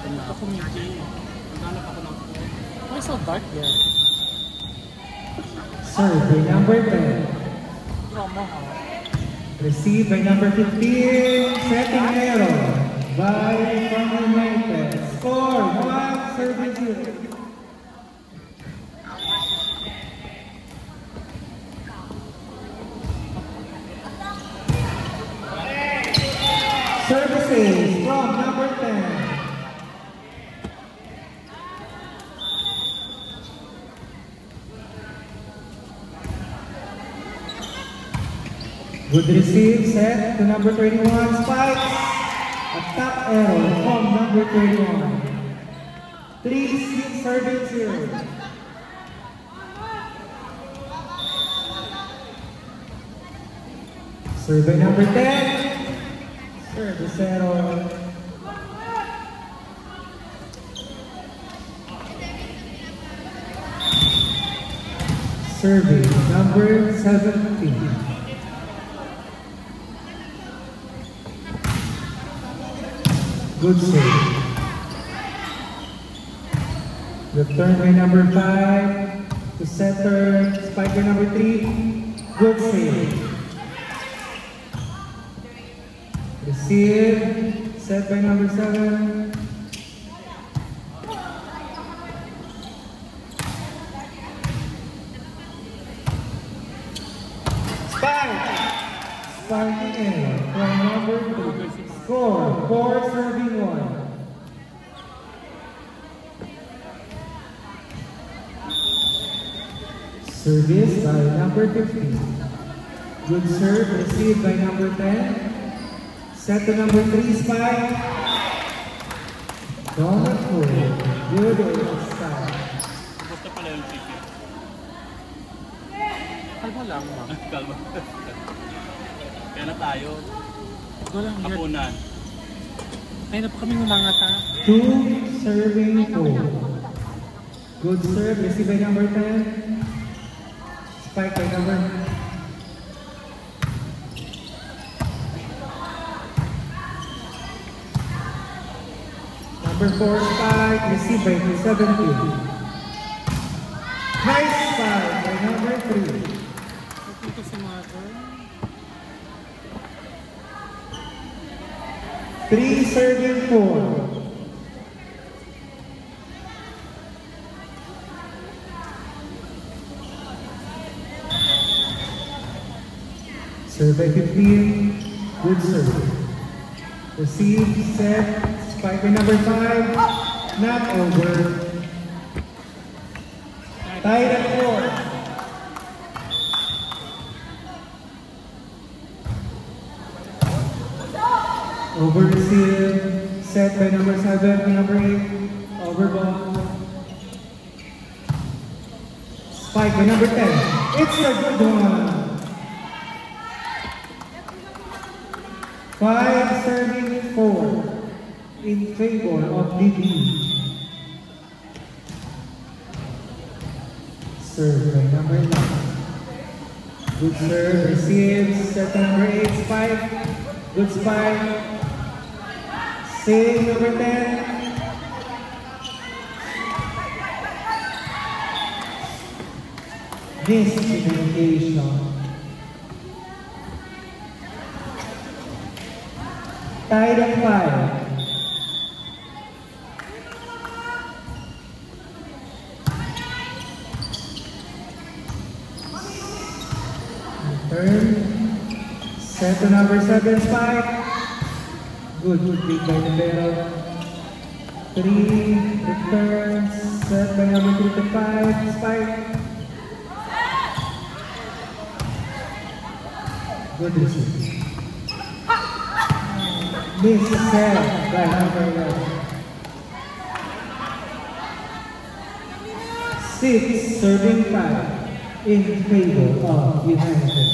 Ako meeting. Maghanap ako ng phone. Why so dark there? Serve by number 10. Trauma ha. Received by number 15. Setting error by From United. Score 1-0. Services from number 10. Good receive, set to number 21, spikes. Attack error from number 21. 3 serving 0. Survey number 10. Service error. Survey number 17. Good save. Return by number 5 to setter. Spike by number 3. Good save. Receive. Set by number 7. Spike. Spike in from number 2. Score 4 serving 1. Service by number 15. Good serve received by number 10. Set to number 3 spike. Donut hold. Good style. Gusto pala yung ticket. Kalma lang ma. Kalma. Kaya na tayo. Kapunan. Kaya na pa kami umangat ha. 2 serving 4. Good serve received by number 10. Spike by number Number 4 spike, received by 17. Nice spike by number 3. Ito si Mother. 3 serving 4. Serve by 15. Good serve. Receive, set. Spike by number 5, not over. Tied at 4. Over receive, set by number 7 to number 8, over ball. Spike by number 10. It's a good one. 5 serving 4. In favor of DB. Serve by number 9. Good serve, receives, set number 8, spike. Good spike. Save number 10. Miscommunication. Tied at 5. Turn. Set to number 7 spike. Good pick by Libero. 3 returns. Set by number 3 to 5 spike. Good receive. Miss set by number 11. 6 serving 5. In favor of United.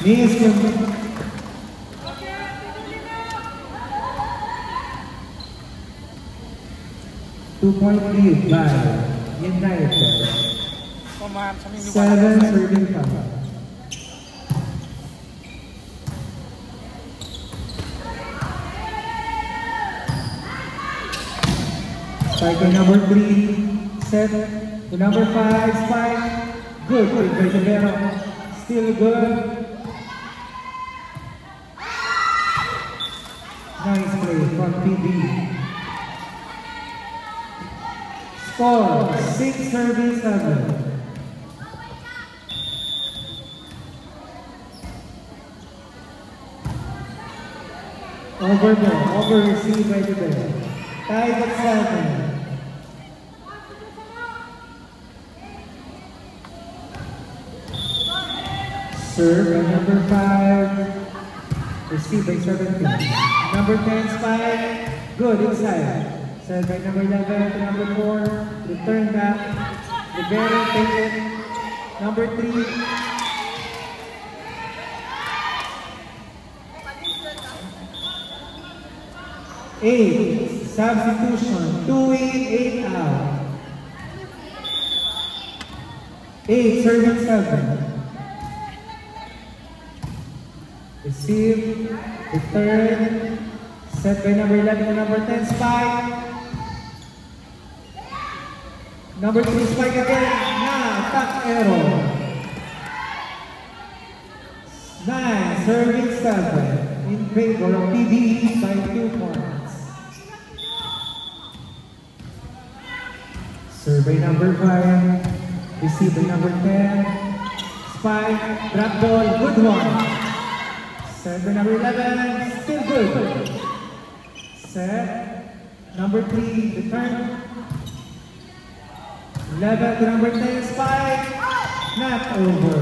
Miscommunication. 2-point lead by United. 7 serving 5. Spike by number 3, set to number 5, spike. Good, good by Rivero. Still good. Nice play from PB. Score 6-7. Over received by the bell. Tied at 7. Serve by number 5. Received by 17. Number 10 spike. Good inside. Serve by number 11 to number 4. Return back. Libero take it. Number 3. 8, substitution, 2 in, 8 out. 8, serving 7. Receive, return, set by number 11 and number 10, spike. Number 3, spike again, attack error. 9, serving 7, in favor of PB by 2 points. Survey number 5, receive by number 10, spike, drop ball, good one. Set by number 11, still good. Set, number 3, return. 11 to number 10, spike, not over.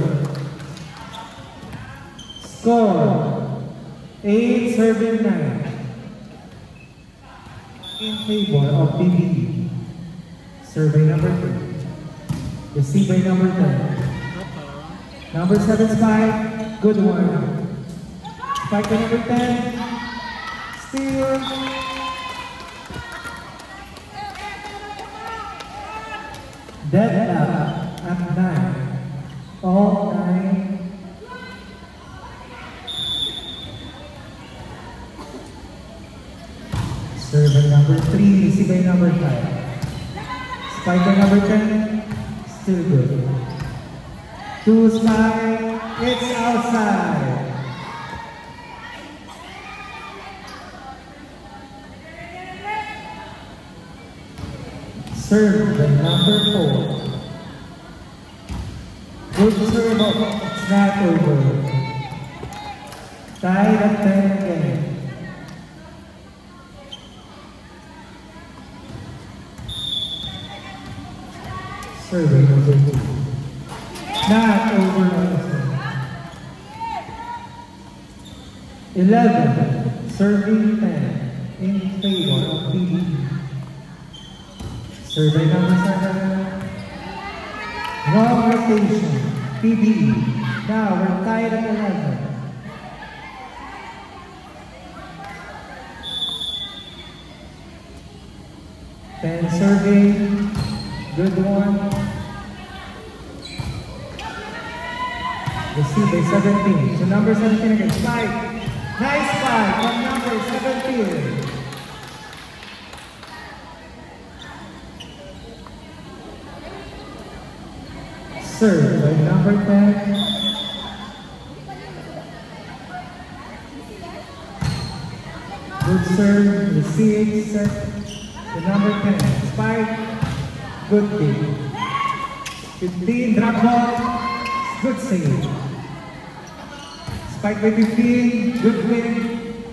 Score, 8 serving 9. In favor of PB. Survey number 3. Receive by number 10. Number 7 spike. Good one. Spike by number 10. Steal. Deadlock at 9. All 9. Survey number 3. Receive by number 5. Spike by number 10, still good. 2 spike, it's outside. Serve by number 4. Good serve, it's not over. Tied at 10 again. Survey number 2. Not over. 11. Serving 10. In favor of PB. Survey number 7. Wrong rotation. PB. Now we're tied at 11. Ten serving. Good one. Received by 17. So number 17 again. Spike. Nice spike from number 17. Serve by number 10. Good serve. Receive. Set. The number 10. Spike. Good kick. 15. Drop ball. Good save. Spike by 15. Good win.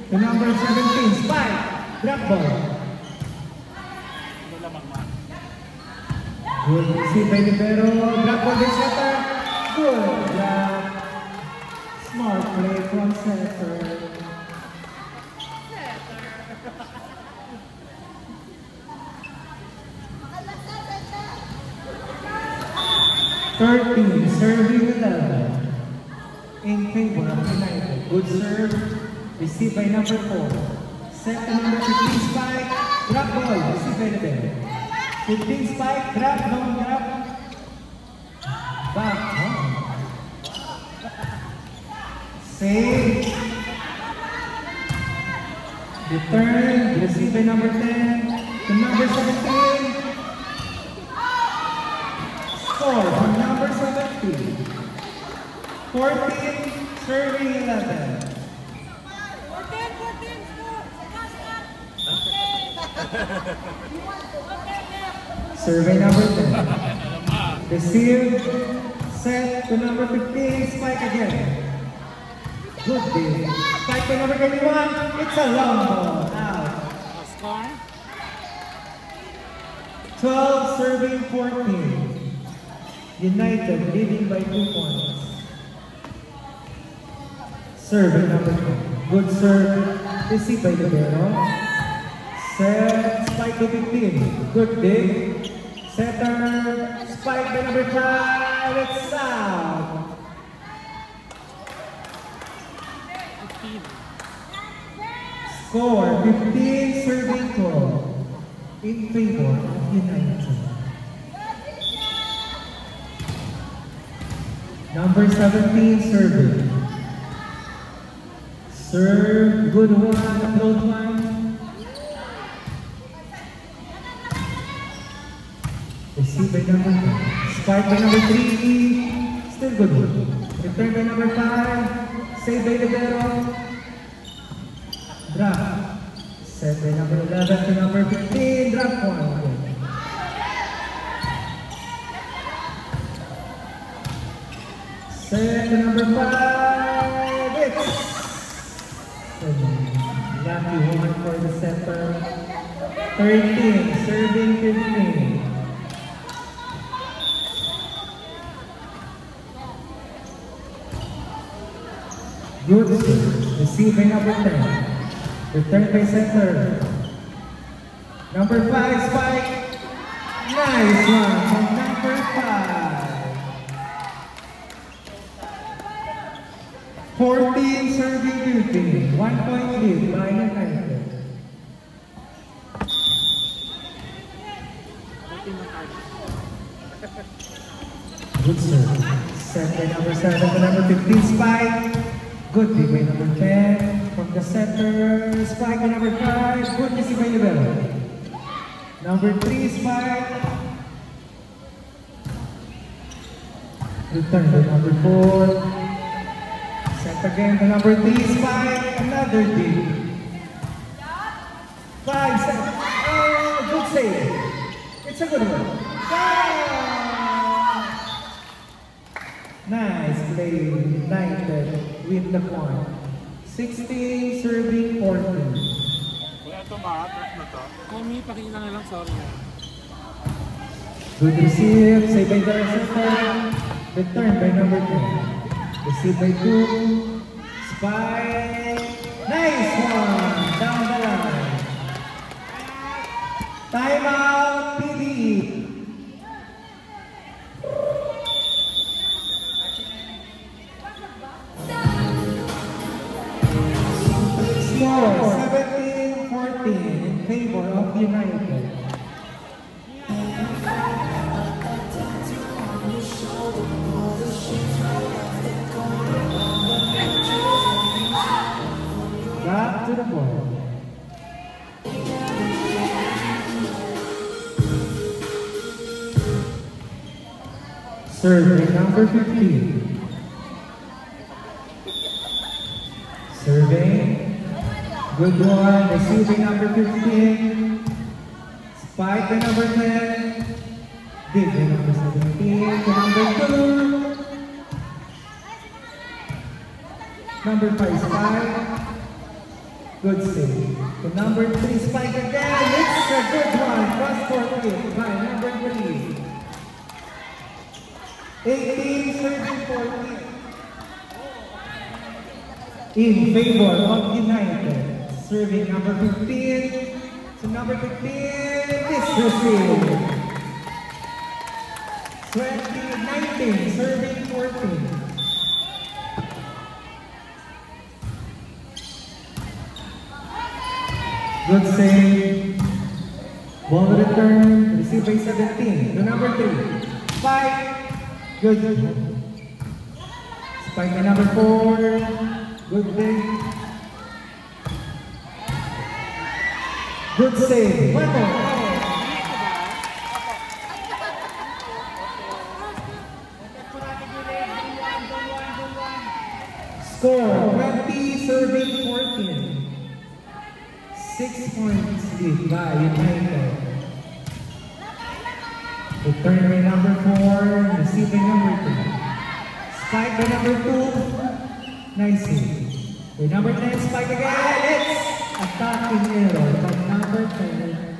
The number 17. Spike. Drop ball. Good receive by Libero. Drop ball by setter. Good job. Smart play from setter. 13, serving 11. In favor of United. Good serve. Received by number 4. Set to number 15 spike. Drop ball. Received by the bell. 15 spike. Drop. No drop. Back. Oh. Save. Return. Received by number 10. To number number 17. Score from number 17. 14, serving 11. Survey number 10. Receive, set to number 15, spike again. Good day. Spike to number 21, it's a long ball. Out. Score? 12, serving 14. United leading by 2 points. Survey number 2. Good serve. Received by Libero. Set, spike to 15. Good dig. Setter, spike by number 5. It's out. 15. Score 15, serving 12. In favor of United. Number 17, serving. Serve, good one, close one. Receive by number 1. Spike by number 3. Still good one. Return by number 5. Save by Libero. Drop. Set by number 11 to number 15. Drop 1. Set to number 5. It's lucky one for the setter. 13. Serving 15. Good serve. Receive by number 10. Return by center. Number 5, spike. Nice one from number 5. 14, serving 15. 1 point lead by United. 14 na card. Good serve. Set by number 7 to number 15, spike. Good dig by number 10. From the center, spike by number 5. Good receive by Libero. Number 3, spike. Return by number 4. Set again to number 3, spike. Another dig. 5, 7. Oh, good save. It's a good one. Nice play, United with the point. 16, serving 14. Wala ito ma-attract na to. Mami, pakita na lang, sorry. Good receive, save by the center. Return by number 10. Receive by 2. Spike. Nice one! Down the line. Timeout, PD. Score 17-14 in favor of United. Back to the ball. Serving number 15. Serving. Good one. Receiving number 15. Spike by number 10. Dig by number 17 to number 2. Number 5, spike. Good save. To number 3, spike again. It's a good one. Cross court hit by number 3. 18, serving 14. In favor of United. Serving number 15 to number 15. This receive. 20-19, serving 14. Good save. Ball return. Received by 17 to number 3. Spike. Good. Spike by number 4. Good dig. Good save. One more. Score 20, serving 14. 6 points lead by United. Return by number 4, receive by number 2. Spike by number 2, nice hit. By number 10, spike again, it's attacking error by number 10.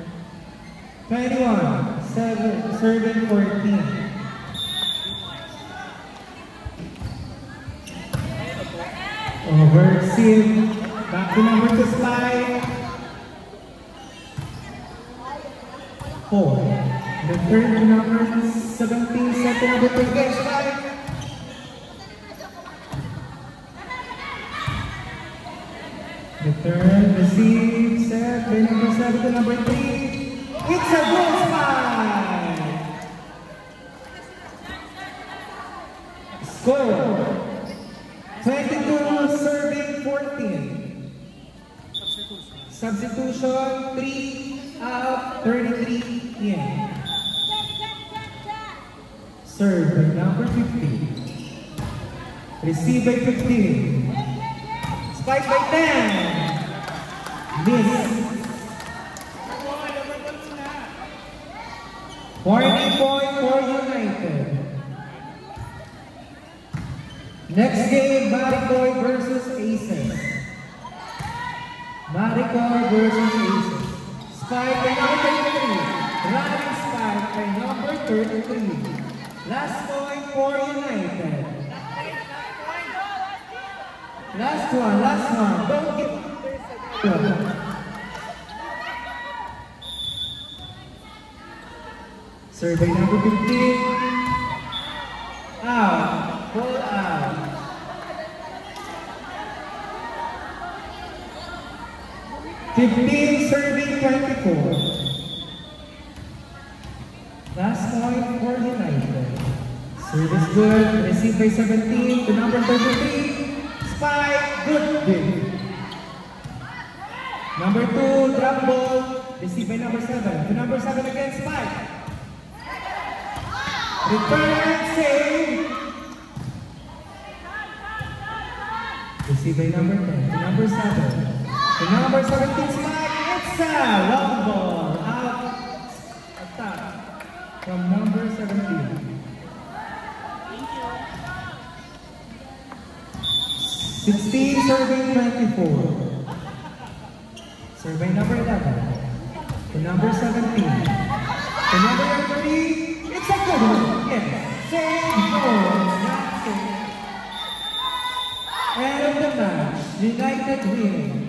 21, 7, serving 14. Over receive, back to number 2, spike. 4. Return to number 17, set to number 3, again, spike. Return, receive, set, by number 7 to number 3. It's a goal spike! Score 22, serving 14. Substitution 3 out, 33 in. Serve by number 15. Receive by 15. Spike by 10. Miss. Warning point for United. Next game, Maricoy versus Aces. Maricoy versus Aces. Spike by number 33. Running spike by number 33. Last point for United. Last one. Don't get... Survey number 15. Out. Ball out. 15, serving 24. Last point for United. Service good. Received by 17 to number 33. Spike. Good dig. Number 2, drop ball. Received by number 7. To number 7 again, spike. Return, save. Received by number 10. To number 7. To number 17, spike. It's a long ball. Out. Attack. From number 17. 16, serving 24. Survey number 11. To number 17. To number 30. It's a good one. Yes. Same goal. Not safe. End of the match. United win.